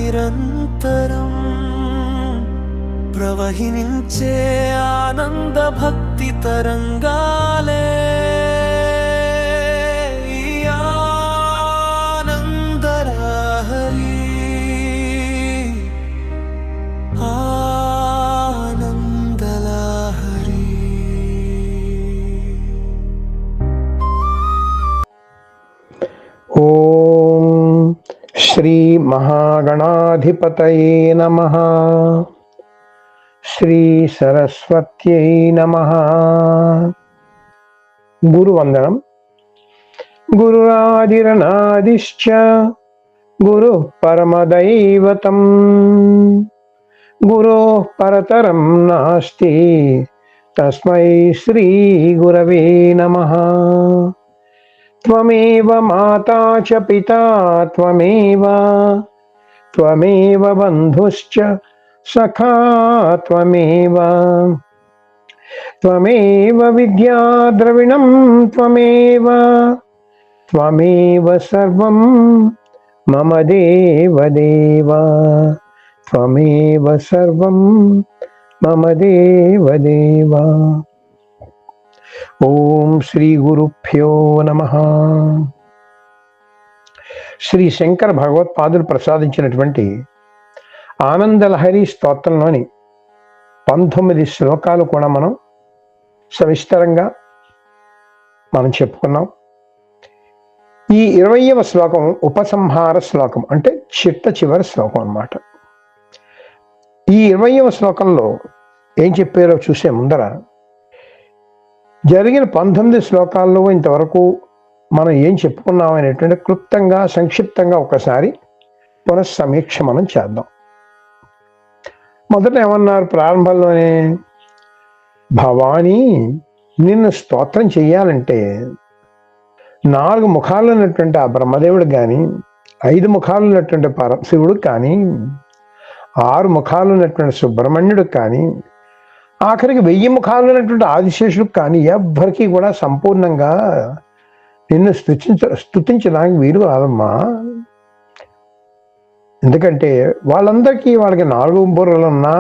నిరంతరం ప్రవహించే ఆనంద భక్తి తరంగాలే ఈ ఆనందలహరి ఆనందలహరి. ఓం శ్రీ మహాగణాధిపతయే నమః. శ్రీ సరస్వత్యై నమః. గురువందనం. గురురాదిరనాదిశ్చ గురుః పరమదైవతం గురోః పరతరం నాస్తి తస్మై శ్రీ గురవే నమః. త్వమేవ మాతా చ పితా త్వమేవ బంధుశ్చ సఖా త్వమేవ విద్యా ద్రవిణం త్వమేవ సర్వం మమ దేవదేవ త్వమేవ సర్వం మమ దేవదేవ. ఓం శ్రీ గురుభ్యో నమః. శ్రీ శంకర భగవత్పాదులు ప్రసాదించినటువంటి ఆనందలహరి స్తోత్రంలోని 19 శ్లోకాలు కూడా మనం సవిస్తరంగా చెప్పుకున్నాం. ఈ 20వ శ్లోకం ఉపసంహార శ్లోకం, అంటే చివరి శ్లోకం అన్నమాట. ఈ 20వ శ్లోకంలో ఏం చెప్పారో చూసే ముందర జరిగిన 19 శ్లోకాల్లో ఇంతవరకు మనం ఏం చెప్పుకున్నాం అనేటువంటి క్లుప్తంగా సంక్షిప్తంగా ఒకసారి పునఃసమీక్ష మనం చేద్దాం. మొదట ఏమన్నారు ప్రారంభంలోనే? భవానీ నిన్ను స్తోత్రం చెయ్యాలంటే 4 ముఖాలు ఉన్నటువంటి ఆ బ్రహ్మదేవుడికి కానీ, 5 ముఖాలు ఉన్నటువంటి పరమశివుడికి కానీ, 6 ముఖాలు ఉన్నటువంటి సుబ్రహ్మణ్యుడికి కానీ, ఆఖరికి 1000 ముఖాలు ఉన్నటువంటి ఆదిశేషుడికి కానీ ఎవ్వరికీ కూడా సంపూర్ణంగా నిన్ను స్తుతించడానికి వీలు కాదమ్మా. ఎందుకంటే వాళ్ళకి 4 బుర్రలున్నా,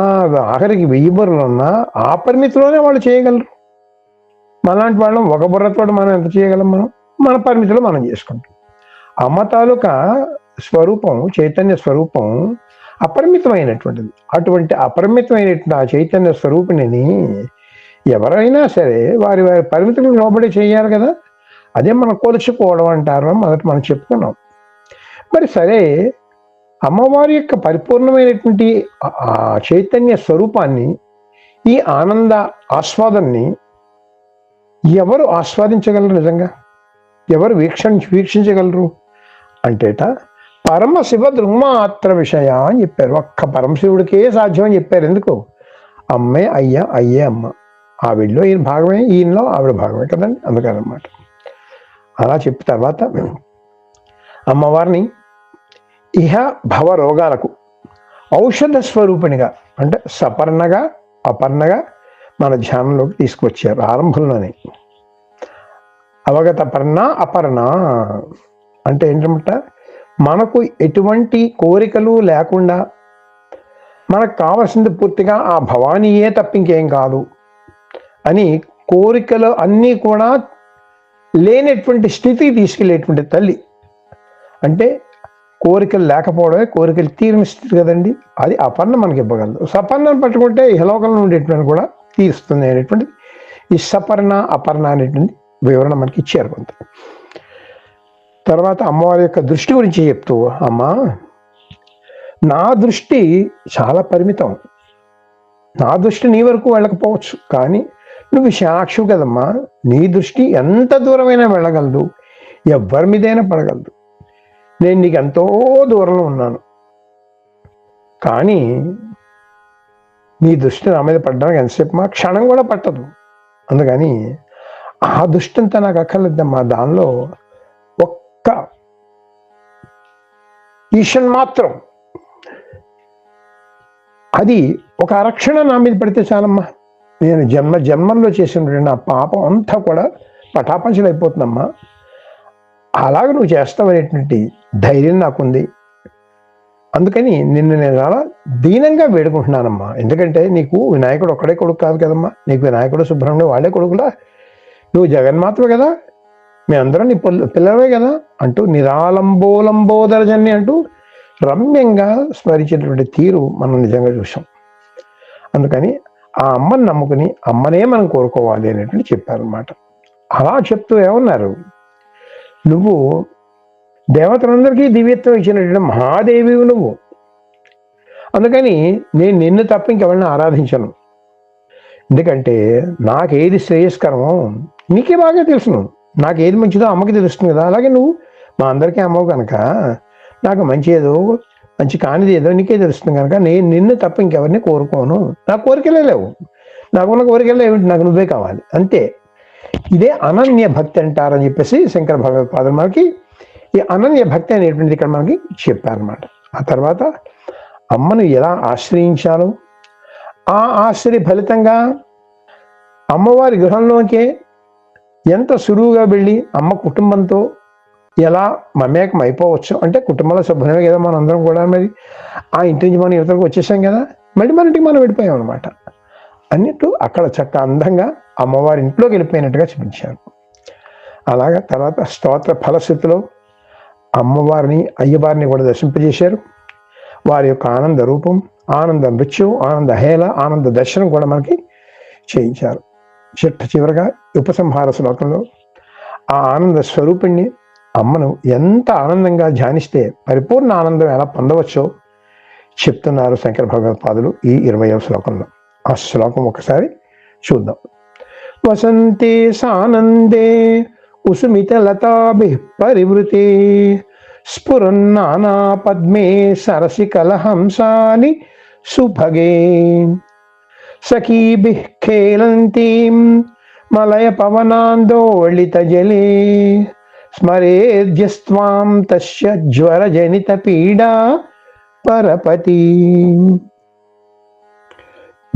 ఆఖరికి 1000 బుర్రలున్నా ఆ పరిమితిలోనే వాళ్ళు చేయగలరు. మనలాంటి వాళ్ళం ఒక బుర్రతో మనం ఎంత చేయగలం? మన పరిమితిలో మనం చేసుకుంటాం. అమ్మ తాలూకా స్వరూపం, చైతన్య స్వరూపం అపరిమితమైనటువంటిది. అటువంటి అపరిమితమైనటువంటి ఆ చైతన్య స్వరూపిణిని ఎవరైనా సరే వారి వారి పరిమితులకు లోబడి చేయాలి కదా. అదే మనం కొలుచుకోవడం అంటారు, మొదట మనం చెప్పుకున్నాం. మరి సరే, అమ్మవారి యొక్క పరిపూర్ణమైనటువంటి ఆ చైతన్య స్వరూపాన్ని, ఈ ఆనంద ఆస్వాదాన్ని ఎవరు ఆస్వాదించగలరు? నిజంగా ఎవరు వీక్షించగలరు అంటేట పరమశివ దృగ్మాత్ర విషయ అని చెప్పారు. ఒక్క పరమశివుడికే సాధ్యం అని చెప్పారు. ఎందుకు? అమ్మే అయ్యే అమ్మ. ఆవిడలో ఈయన భాగమే, ఈయనలో ఆవిడ భాగమే కదండి. అందుకనమాట అలా చెప్పిన తర్వాత అమ్మవారిని ఇహ భవ రోగాలకు ఔషధ స్వరూపిణిగా, అంటే సపర్ణగా అపర్ణగా మన ధ్యానంలోకి తీసుకువచ్చారు. ఆరంభంలోనే అవగత పర్ణ అపర్ణ అంటే ఏంటంట, మనకు ఎటువంటి కోరికలు లేకుండా మనకు కావాల్సింది పూర్తిగా ఆ భవానీయే తప్పింకేం కాదు అని కోరికలు అన్నీ కూడా లేనటువంటి స్థితికి తీసుకెళ్ళేటువంటి తల్లి. అంటే కోరికలు లేకపోవడమే కోరికలు తీరిన స్థితి కదండి. అది అపర్ణ మనకి ఇవ్వగలదు. సపర్ణను పట్టుకుంటే ఇహలోకంలో ఉండేటువంటి కూడా తీరుస్తుంది అనేటువంటిది ఈ సపర్ణ అపర్ణ అనేటువంటి వివరణ మనకి ఇచ్చారు కొంత. తర్వాత అమ్మవారి యొక్క దృష్టి గురించి చెప్తూ, అమ్మా నా దృష్టి చాలా పరిమితం, నా దృష్టి నీ వరకు వెళ్ళకపోవచ్చు, కానీ నువ్వు సాక్షి కదమ్మా, నీ దృష్టి ఎంత దూరమైనా వెళ్ళగలదు, ఎవరి మీదైనా పడగలదు. నేను నీకు ఎంతో దూరంలో ఉన్నాను, కానీ నీ దృష్టి నా మీద పడ్డానికి ఎంతసేపు మా క్షణం కూడా పట్టదు. అందుకని ఆ దృష్టి అంతా నాకు అక్కర్లేదమ్మా. దానిలో ఒక్క ఈషన్ మాత్రం, అది ఒక అరక్షణ నా మీద పడితే చాలమ్మా. నేను జన్మల్లో చేసిన నా పాపం అంతా కూడా పటాపంచలు అయిపోతుందమ్మా. అలాగే నువ్వు చేస్తావనేటువంటి ధైర్యం నాకుంది. అందుకని నిన్ను నేను చాలా దీనంగా వేడుకుంటున్నానమ్మా. ఎందుకంటే నీకు వినాయకుడు ఒక్కడే కొడుకు కాదు కదమ్మా, నీకు వినాయకుడు సుబ్రహ్మణ్యుడు వాళ్ళే కొడుకులా, నువ్వు జగన్మాతవే కదా, మేమందరం నీ పిల్లవే కదా అంటూ నిరాలంబోలంబోదరజన్ని అంటూ రమ్యంగా స్మరించినటువంటి తీరు మనం నిజంగా చూసాం. అందుకని ఆ అమ్మని నమ్ముకుని అమ్మనే మనం కోరుకోవాలి అనేటువంటి చెప్పారనమాట. అలా చెప్తూ ఏమన్నారు, నువ్వు దేవతలందరికీ దివ్యత్వం ఇచ్చినటువంటి మహాదేవివు నువ్వు. అందుకని నేను నిన్ను తప్ప ఇంకెవరిని ఆరాధించను. ఎందుకంటే నాకేది శ్రేయస్కరమో నీకే బాగా తెలుసును, నాకు ఏది మంచిదో అమ్మకి తెలుస్తుంది కదా. అలాగే నువ్వు మా అందరికీ అమ్మవు కనుక నాకు మంచి ఏదో మంచి కానిది ఏదో నీకే తెలుస్తుంది కనుక నేను నిన్ను తప్ప ఇంకెవరిని కోరుకోను. నా కోరికలే లేవు, నాకున్న కోరికలే ఏమిటి, నాకు నువ్వే కావాలి అంతే. ఇదే అనన్య భక్తి అంటారని చెప్పేసి శంకర భగవత్పాదులు మనకి ఈ అనన్య భక్తి అనేటువంటిది ఇక్కడ మనకి చెప్పారన్నమాట. ఆ తర్వాత అమ్మను ఎలా ఆశ్రయించాలో, ఆ ఆశ్రయ ఫలితంగా అమ్మవారి గృహంలోకే ఎంత సులువుగా వెళ్ళి అమ్మ కుటుంబంతో ఎలా మమేకం అయిపోవచ్చు. అంటే కుటుంబంలో సభ్యులమే కదా మనం అందరం కూడా, మరి ఆ ఇంటి నుంచి మనం యువతలకు వచ్చేసాం కదా, మళ్ళీ మన ఇంటికి మనం వెళ్ళిపోయాం అనమాట అన్నట్టు అక్కడ చక్క అందంగా అమ్మవారి ఇంట్లోకి వెళ్ళిపోయినట్టుగా చూపించారు. అలాగా తర్వాత స్తోత్ర ఫలశ్రుతిలో అమ్మవారిని అయ్యవారిని కూడా దర్శింపజేశారు. వారి యొక్క ఆనంద రూపం, ఆనంద నృత్యం, ఆనంద హేళ, ఆనంద దర్శనం కూడా మనకి చేయించారు. చివరగా ఉపసంహార శ్లోకంలో ఆ ఆనంద స్వరూపిణ్ణి అమ్మను ఎంత ఆనందంగా ధ్యానిస్తే పరిపూర్ణ ఆనందం ఎలా పొందవచ్చో చెప్తున్నారు శంకర భగవత్పాదులు ఈ 20వ శ్లోకంలో. ఆ శ్లోకం ఒకసారి చూద్దాం. వసంతే సానందే కుసుమిత లతాభి పరివృతే స్ఫురన్నానా పద్మే సరసి కలహంసాని సుభగే సఖీభిః ఖేలంతీం మలయ పవనాందోళిత జలే స్మరేద్యస్త్వాం తస్య జ్వర జనిత పీడా పరపతి.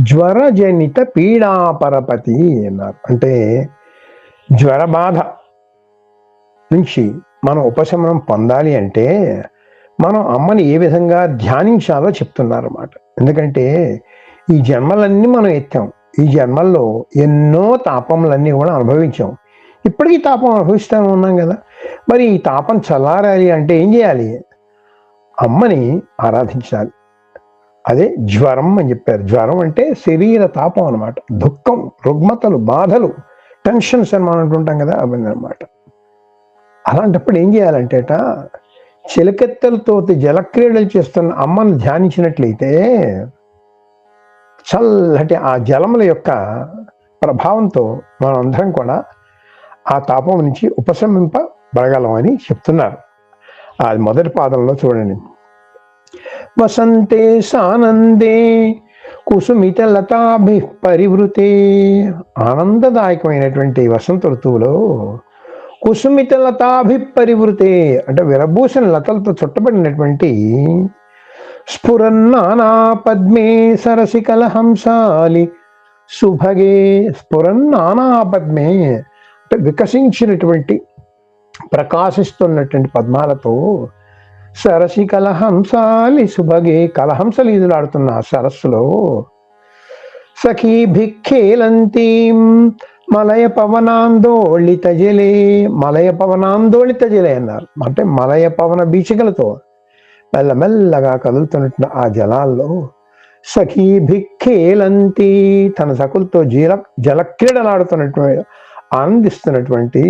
జ్వర జనిత పీడా పరపతి అన్నారు. అంటే జ్వర బాధ నుంచి మనం ఉపశమనం పొందాలి అంటే మనం అమ్మని ఏ విధంగా ధ్యానించాలో చెప్తున్నారు అన్నమాట. ఎందుకంటే ఈ జన్మలన్నీ మనం ఎత్తాం, ఈ జన్మల్లో ఎన్నో తాపములన్నీ కూడా అనుభవించాం, ఇప్పటికీ తాపం అనుభవిస్తూ ఉన్నాం కదా. మరి ఈ తాపం చల్లారాలి అంటే ఏం చేయాలి? అమ్మని ఆరాధించాలి. అదే జ్వరం అని చెప్పారు. జ్వరం అంటే శరీర తాపం అనమాట, దుఃఖం, రుగ్మతలు, బాధలు, టెన్షన్స్ అని మనం అంటుంటాం కదా, అవన్నీ అనమాట. అలాంటప్పుడు ఏం చేయాలంటేట చిలకెత్తలతో జలక్రీడలు చేస్తున్న అమ్మను ధ్యానించినట్లయితే చల్లటి ఆ జలముల యొక్క ప్రభావంతో మనం అందరం కూడా ఆ తాపం నుంచి ఉపశమింపబడగలం అని చెప్తున్నారు. అది మొదటి పాదంలో చూడండి. వసంతే సానందే కుసుమిత లతాభి పరివృతే. ఆనందదాయకమైనటువంటి వసంత ఋతువులో కుసుమిత లతాభి పరివృతే అంటే విరభూషణ లతలతో చుట్టబడినటువంటి స్ఫురన్నానా పద్మే సరసి కలహంసాలి సుభగే. స్ఫురన్నానా పద్మే అంటే వికసించినటువంటి ప్రకాశిస్తున్నటువంటి పద్మాలతో సరసి కలహంసాలి సుభగే కలహంసలు ఈదులాడుతున్న సరస్సులో సఖీభిఖేలంతీం మలయ పవనాందోళిత జలే. మలయ పవనాందోళిత జలే అన్నారు. అంటే మలయ పవన బీచికలతో మెల్లమెల్లగా కదులుతున్నట్టు ఆ జలాల్లో సఖీభిఖేలంతి తన సకులతో జలక్రీడలాడుతున్నటువంటి ఆనందిస్తున్నటువంటి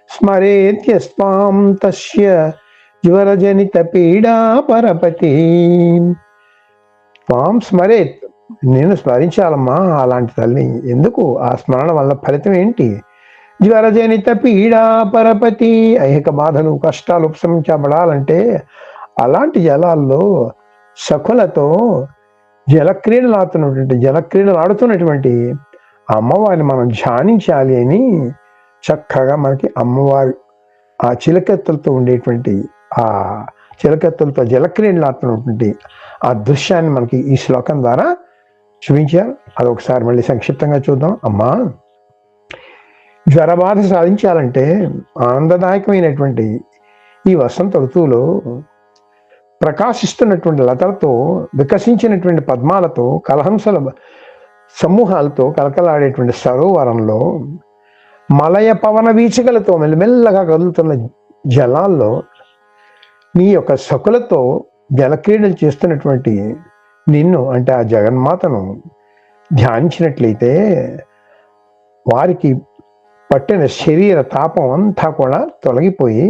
స్మరేత్యస్వాం తస్య జ్వరజనిత పీడా పరపతి. త్వాం స్మరేత్, నేను స్మరించాలమ్మా అలాంటి తల్లి. ఎందుకు? ఆ స్మరణ వల్ల ఫలితం ఏంటి? జ్వరజనిత పీడా పరపతి. ఐహిక బాధలు, కష్టాలు ఉపశమించబడాలంటే అలాంటి జలాల్లో సఖులతో జలక్రీడలు ఆడుతున్నటువంటి అమ్మవారిని మనం ధ్యానించాలి అని చక్కగా మనకి అమ్మవారి ఆ చిలకెత్తులతో ఉండేటువంటి ఆ చిలకెత్తులతో జలక్రీడలాడుతున్నటువంటి ఆ దృశ్యాన్ని మనకి ఈ శ్లోకం ద్వారా చూపించారు. అదొకసారి మళ్ళీ సంక్షిప్తంగా చూద్దాం. అమ్మా, జ్వరబాధ సాధించాలంటే ఆనందదాయకమైనటువంటి ఈ వసంత ఋతువులో ప్రకాశిస్తున్నటువంటి లతలతో వికసించినటువంటి పద్మాలతో కలహంసల సమూహాలతో కలకలాడేటువంటి సరోవరంలో మలయ పవన వీచికలతో మెల్లమెల్లగా కదులుతున్న జలాల్లో నీ యొక్క సకులతో జలక్రీడలు చేస్తున్నటువంటి నిన్ను అంటే ఆ జగన్మాతను ధ్యానించినట్లయితే వారికి పట్టిన శరీర తాపం అంతా కూడా తొలగిపోయి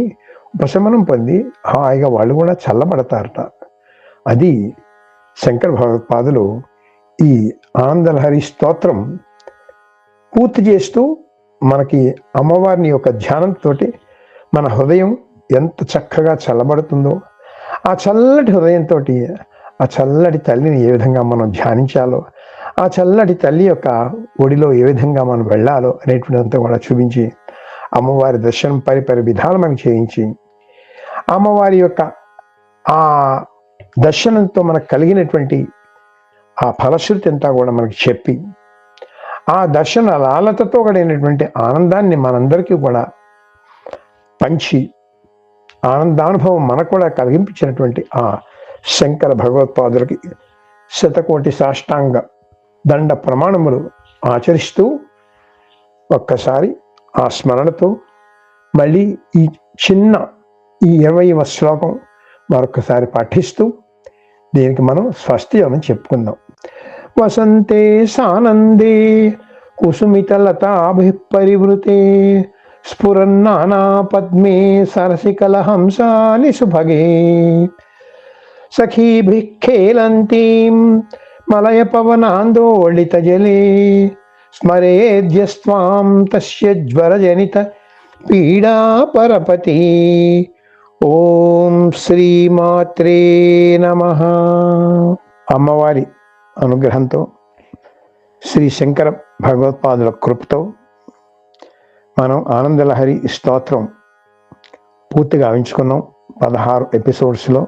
ఉపశమనం పొంది హాయిగా వాళ్ళు కూడా చల్లబడతారట. అది శంకర భగవత్పాదులు ఈ ఆనందలహరి స్తోత్రం పూర్తి చేస్తూ మనకి అమ్మవారిని యొక్క ధ్యానంతో మన హృదయం ఎంత చక్కగా చల్లబడుతుందో, ఆ చల్లటి హృదయంతో ఆ చల్లటి తల్లిని ఏ విధంగా మనం ధ్యానించాలో, ఆ చల్లటి తల్లి యొక్క ఒడిలో ఏ విధంగా మనం వెళ్ళాలో అనేటువంటిదంతా కూడా చూపించి అమ్మవారి దర్శనం పరిపరి విధాలు మనకు చేయించి అమ్మవారి యొక్క ఆ దర్శనంతో మనకు కలిగినటువంటి ఆ ఫలశ్రుతి అంతా కూడా మనకి చెప్పి ఆ దర్శన లాలతతో కూడినటువంటి ఆనందాన్ని మనందరికీ కూడా పంచి ఆనందానుభవం మనకు కూడా కలిగింపించినటువంటి ఆ శంకర భగవత్పాదులకి శతకోటి సాష్టాంగ దండ ప్రమాణములు ఆచరిస్తూ ఒక్కసారి ఆ స్మరణతో మళ్ళీ ఈ చిన్న ఈ 20వ శ్లోకం మరొకసారి పఠిస్తూ దీనికి మనం స్వస్తి అని చెప్పుకుందాం. వసంతే సానందే కుసుమితలతాభిపరివృతే స్ఫురన్నానా పద్మే సరసికలహంసాని సుభగే సఖీభిః ఖేలంతీం మలయ పవనాందోళిత జలే స్మరేద్యస్త్వాం తస్య జ్వరజనిత పీడా పరపతి. ఓం శ్రీమాత్రే నమః. అమ్మవారి అనుగ్రహంతో శ్రీ శంకర భగవత్పాదుల కృపతో మనం ఆనందలహరి స్తోత్రం పూర్తిగా గావించుకున్నాం. 16 ఎపిసోడ్స్లో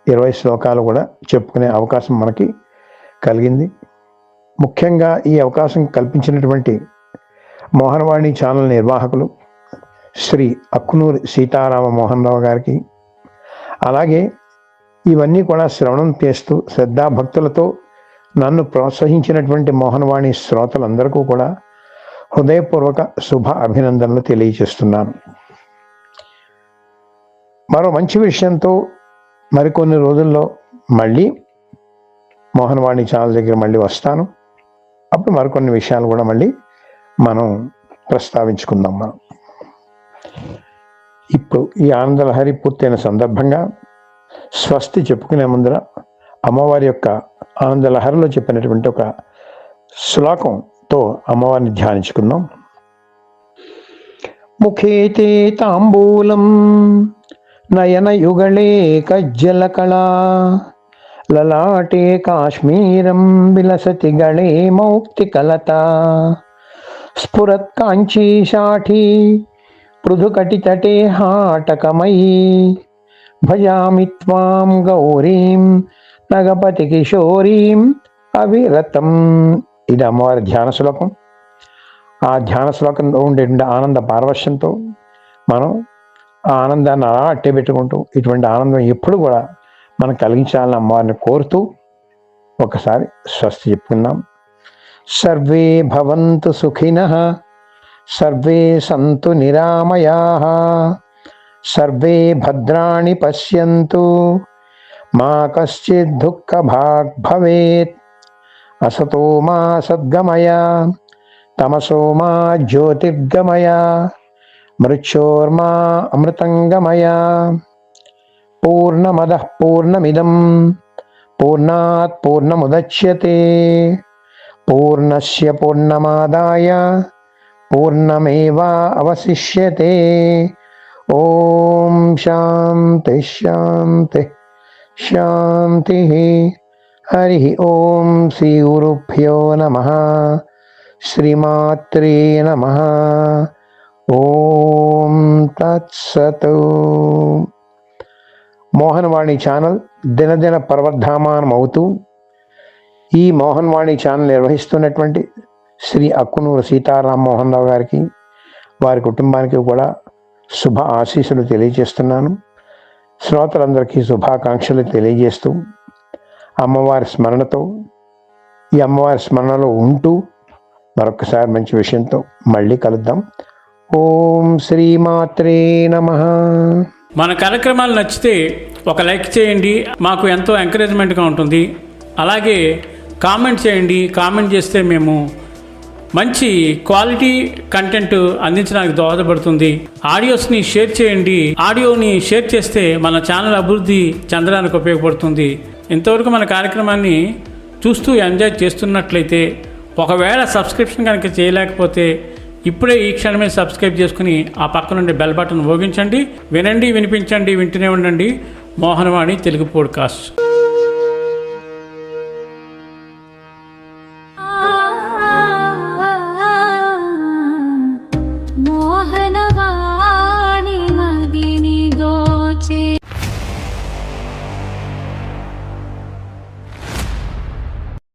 20 శ్లోకాలు కూడా చెప్పుకునే అవకాశం మనకి కలిగింది. ముఖ్యంగా ఈ అవకాశం కల్పించినటువంటి మోహనవాణి ఛానల్ నిర్వాహకులు శ్రీ అక్కునూరి సీతారామ మోహన్ రావు గారికి, అలాగే ఇవన్నీ కూడా శ్రవణం చేస్తూ శ్రద్ధాభక్తులతో నన్ను ప్రోత్సహించినటువంటి మోహనవాణి శ్రోతలందరికీ కూడా హృదయపూర్వక శుభ అభినందనలు తెలియజేస్తున్నాను. మరో మంచి విషయంతో మరికొన్ని రోజుల్లో మళ్ళీ మోహనవాణి ఛానల్ దగ్గర మళ్ళీ వస్తాను. అప్పుడు మరికొన్ని విషయాలు కూడా మళ్ళీ మనం ప్రస్తావించుకుందాం. మనం ఇప్పుడు ఈ ఆనందలహరి పూర్తయిన సందర్భంగా స్వస్తి చెప్పుకునే ముందర అమ్మవారి యొక్క ఆనందలహరిలో చెప్పినటువంటి ఒక శ్లోకంతో అమ్మవారిని ధ్యానించుకుందాం. ముఖేతే తాంబూలం నయన యుగళే కజ్జలకళా లలాటే కాశ్మీరం విలసతి గళే మౌక్తికలతా స్ఫురత్ కాంచీ షాఠీ పృథుకటితటే హాటకమయీ భజామి త్వాం గౌరీం నగపతి కిశోరీం అవిరతం. ఇది అమ్మవారి ధ్యాన శ్లోకం. ఆ ధ్యాన శ్లోకంలో ఉండేటువంటి ఆనంద పారవశ్యంతో మనం ఆ ఆనందాన్ని అలా అట్టే పెట్టుకుంటూ ఇటువంటి ఆనందం ఎప్పుడు కూడా మనం కలిగించాలని అమ్మవారిని కోరుతూ ఒకసారి స్వస్తి చెప్పుకుందాం. సర్వే భవంతు సుఖినః, సర్వే సంతు నిరామయాః, సర్వే భద్రాణి పశ్యంతు, మా కశ్చిద్ దుఃఖభాగ్ భవేత్. అసతో మా సద్గమయ, తమసో మా జ్యోతిర్గమయ, మృత్యోర్మా అమృతంగమయ. పూర్ణమదః పూర్ణమిదం పూర్ణాత్ పూర్ణముదచ్యతే పూర్ణస్య పూర్ణమాదాయ పూర్ణమేవా అవశిష్యతే. ఓం శాంతి శాంతి శాంతి. హరి ఓం శ్రీ గురుభ్యో నమః. శ్రీమాత్రే నమః. ఓం తత్సత్. మోహనవాణి ఛానల్ దినదిన పర్వర్ధమానం అవుతూ ఈ మోహనవాణి ఛానల్ నిర్వహిస్తున్నటువంటి శ్రీ అక్కునూరు సీతారాం మోహన్ రావు గారికి, వారి కుటుంబానికి కూడా శుభ ఆశీస్సులు తెలియజేస్తున్నాను. శ్రోతలందరికీ శుభాకాంక్షలు తెలియజేస్తూ అమ్మవారి స్మరణతో ఈ అమ్మవారి స్మరణలో ఉంటూ మరొకసారి మంచి విషయంతో మళ్ళీ కలుద్దాం. ఓం శ్రీమాత్రే నమః. మన కార్యక్రమాలు నచ్చితే ఒక లైక్ చేయండి, మాకు ఎంతో ఎంకరేజ్మెంట్గా ఉంటుంది. అలాగే కామెంట్ చేయండి. కామెంట్ చేస్తే మేము మంచి క్వాలిటీ కంటెంట్ అందించడానికి దోహదపడుతుంది. ఆడియోస్ని షేర్ చేయండి. ఆడియోని షేర్ చేస్తే మన ఛానల్ అభివృద్ధి చెందడానికి ఉపయోగపడుతుంది. ఇంతవరకు మన కార్యక్రమాన్ని చూస్తూ ఎంజాయ్ చేస్తున్నట్లయితే, ఒకవేళ సబ్స్క్రిప్షన్ కనుక చేయలేకపోతే ఇప్పుడే ఈ క్షణమే సబ్స్క్రైబ్ చేసుకుని ఆ పక్క నుండి బెల్ బటన్ మోగించండి. వినండి, వినిపించండి, వింటూనే ఉండండి మోహనవాణి తెలుగు పోడ్కాస్ట్. మోహనవాణి మదిని దోచే